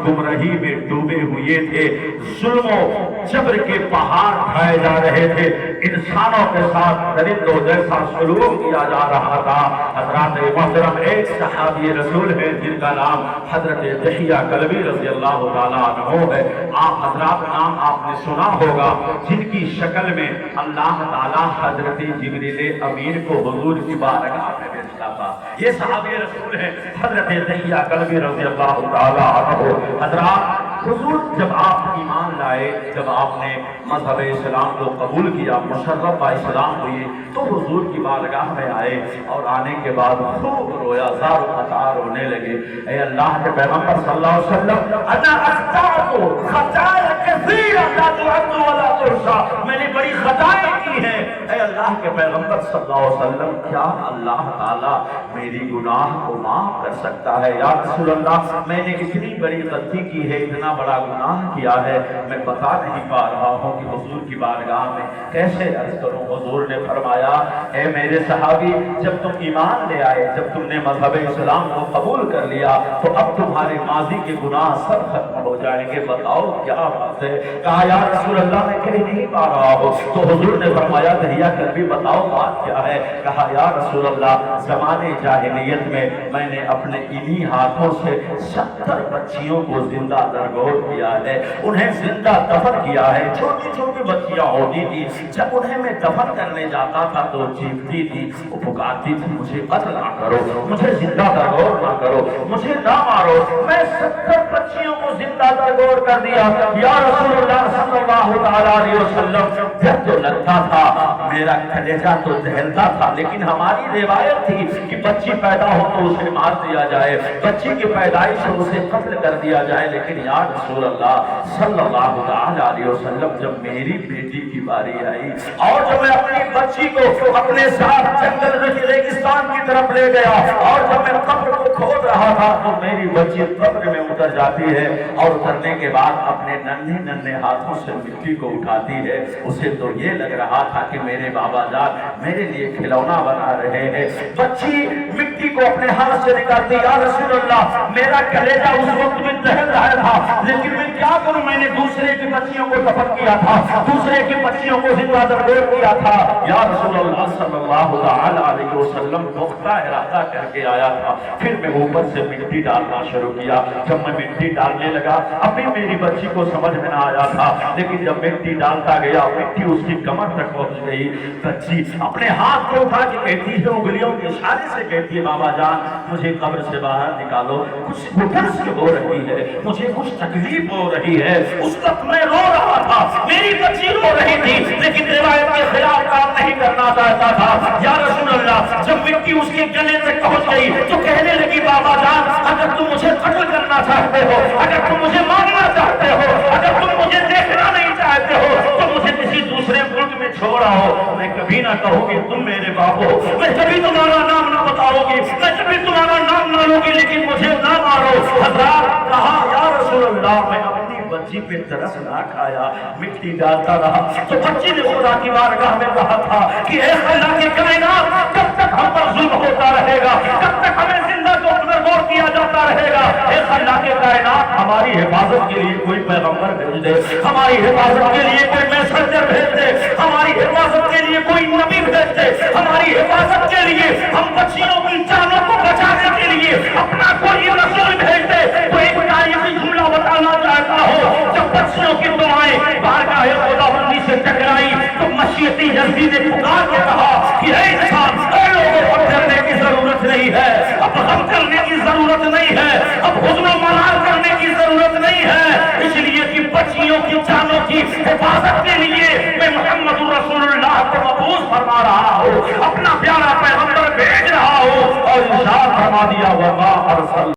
گمراہی میں ڈوبے ہوئے تھے، ظلم و جبر کے پہاڑ ڈھائے جا رہے تھے، انسانوں کے ساتھ درندوں جیسا سلوک کیا جا رہا تھا۔ حضرات محترم ایک صحابی رسول ہے جن کا نام حضرت دحیہ کلبی رضی اللہ تعالیٰ عنہ ہے۔ آپ حضرات نام آپ نے سنا ہوگا، جن کی شکل میں اللہ تعالیٰ حضرت جبریل امین کو حضور کی بارگاہ میں بھیجتا تھا۔ یہ صحابی رسول ہے حضرت دحیہ کلبی رضی اللہ تعالیٰ عنہ۔ حضرات حضور جب آپ ایمان لائے، جب آپ نے مذہب اسلام کو قبول کیا، مشرف اسلام ہوئی، تو حضور کی بارگاہ میں آئے اور آنے کے بعد خوب رویا، زار و قطار رونے لگے۔ اے اللہ کے پیغمبر صلی اللہ علیہ وسلم، انا اخطأت خطایا کثیرا لا تعد ولا تحصى، میں نے بڑی خطائیں کی ہیں۔ اے اللہ کے پیغمبر صلی اللہ علیہ وسلم، کیا اللہ تعالیٰ میری گناہ کو معاف کر سکتا ہے؟ یا رسول اللہ، میں نے اتنی بڑی غلطی کی ہے، اتنا بڑا گناہ کیا ہے، میں بتا نہیں پا رہا ہوں کہ حضور کی بارگاہ میں کیسے عرض کروں۔ حضور نے فرمایا، اے میرے صحابی، جب تم ایمان لے آئے، جب تم نے مذہب اسلام کو قبول کر لیا، تو اب تمہارے ماضی کے گناہ سب ختم ہو جائیں گے۔ بتاؤ کیا بات ہے؟ کہا یا رسول اللہ، میں کہہ نہیں پا رہا ہوں۔ تو حضور نے فرمایا، دحیہ کلبی بتاؤ بات کیا ہے؟ کہا یا رسول اللہ، زمانے جاہلیت میں نے اپنے انہی ہاتھوں سے 70 بچیوں کو زندہ درگور کیا ہے، انہیں زندہ دفن کیا ہے۔ چھوٹی چھوٹی بچیاں ہوتی تھی، جب انہیں میں دفن کرنے جاتا تھا تو چیختی تھی، وہ پکارتی تھی، مجھے قتل نہ کرو، مجھے زندہ درگور نہ کرو، مجھے نہ مارو۔ میں 70 بچیوں کو زندہ درگور کر دیا۔ یا رسول اللہ صلی اللہ علیہ وسلم، جب تو لگتا تھا، میرا کلیجہ تو دہلتا تھا، لیکن ہماری روایت تھی کہ بچی پیدا ہو تو اسے مار دیا جائے، بچی کی پیدائش سے اسے قتل کر دیا جائے۔ لیکن یا رسول اللہ صلی اللہ علیہ وسلم، جب میری بیٹی کی باری آئی اور جب میں اپنی بچی کو اپنے ساتھ جنگل ریگستان کی طرف لے گیا، اور جب میں قبر کو کھود رہا تھا تو میری بچی قبر میں اتر جاتی ہے، اور اترنے کے بعد اپنے ننھے ننھے ہاتھوں سے مٹی کو اٹھاتی ہے۔ اسے تو یہ لگ رہا تھا کہ میرے بابا جان میرے لیے کھلونا بنا رہے ہیں۔ بچی مٹی کو اپنے ہاتھ سے نکالتی، یا رسول اللہ، میرا کلیجہ اس وقت میں دہل رہا تھا، لیکن میں کیا کروں؟ میں نے دوسرے کی بچیوں کو دفن کیا تھا، دوسرے کی بچیوں کو زندہ درگور کیا تھا۔ یا رسول اللہ صلی اللہ علیہ وسلم، پختہ ارادہ کر کے آیا تھا۔ پھر میں اوپر سے مٹی ڈالنا شروع کیا۔ جب میں مٹی ڈالنے لگا، ابھی میری بچی کو سمجھ میں نہ آیا تھا، لیکن جب مٹی ڈالتا گیا، مٹی اس کی کمر تک پہنچ گئی۔ بچی اپنے ہاتھ کو اٹھا کے کہتی ہے، انگلیوں کے اشارے سے کہتی ہے، بابا جان مجھے قبر سے باہر نکالو، کچھ گھٹن سے ہو رہی ہے، مجھے کچھ تکلیف ہو رہی ہے۔ اس وقت میں رو رہا تھا، میری بچی رو رہی تھی، لیکن روایت کے خلاف کام نہیں کرنا چاہتا تھا۔ یا رسول اللہ، جب مٹی اس کے گلے تک پہنچ گئی تو کہنے لگی، بابا جان اگر تم مجھے قتل کرنا چاہتے ہو، اگر تم مجھے مارنا چاہتے ہو، اگر تم مجھے دیکھنا نہیں چاہتے ہو، تو مجھے کسی دوسرے ملک میں چھوڑا ہو، میں کبھی نہ کہوں گی تم میرے باپ ہو، میں کبھی تمہارا نام نہ بتاؤں گی، میں کبھی تمہارا نام نہ لوں گی، لیکن مجھے نہ مارو۔ حضرات کہا، یا رسول اللہ، میں اپنی بچی پہ ترس نہ کھایا، مٹی ڈالتا رہا۔ تو بچی نے خدا کی بارگاہ میں کہا تھا کہ اے اللہ کی کائنات، کب تک ہم پر ظلم ہوتا رہے گا، کب تک ہمیں زندہ کو غور کیا جاتا رہے گا؟ اے اللہ کے کائنات، ہماری حفاظت کے لیے کوئی پیغمبر بھیج دے، ہماری حفاظت کے لیے کوئی میسنجر بھیج دے، ہماری حفاظت کے لیے کوئی نبی بھیج دے، ہماری حفاظت کے لیے ہم بچیوں کی جانوں کو بچانے کے لیے اپنا کوئی رسول بھیج دے۔ تو ایک تاریخی جملہ بتانا چاہتا ہوں، جب بچیوں کی دعائیں بارگاہ خدا بندی سے ٹکرائی تو مشیتی یزدی نے پکار کے کہا کہ اے انسان، اے لوگوں، اب ڈرنے کی ضرورت نہیں ہے، اب غم کرنے کی ضرورت نہیں ہے، اب حزن و ملال کرنے کی ضرورت نہیں ہے، اس لیے کہ بچیوں کی جانوں کی حفاظت کے لیے میں محمد رسول اللہ کو مبعوث فرما رہا ہوں، اپنا پیارا پیغمبر بھیج رہا ہوں۔ اور ارشاد فرما دیا، وما ارسل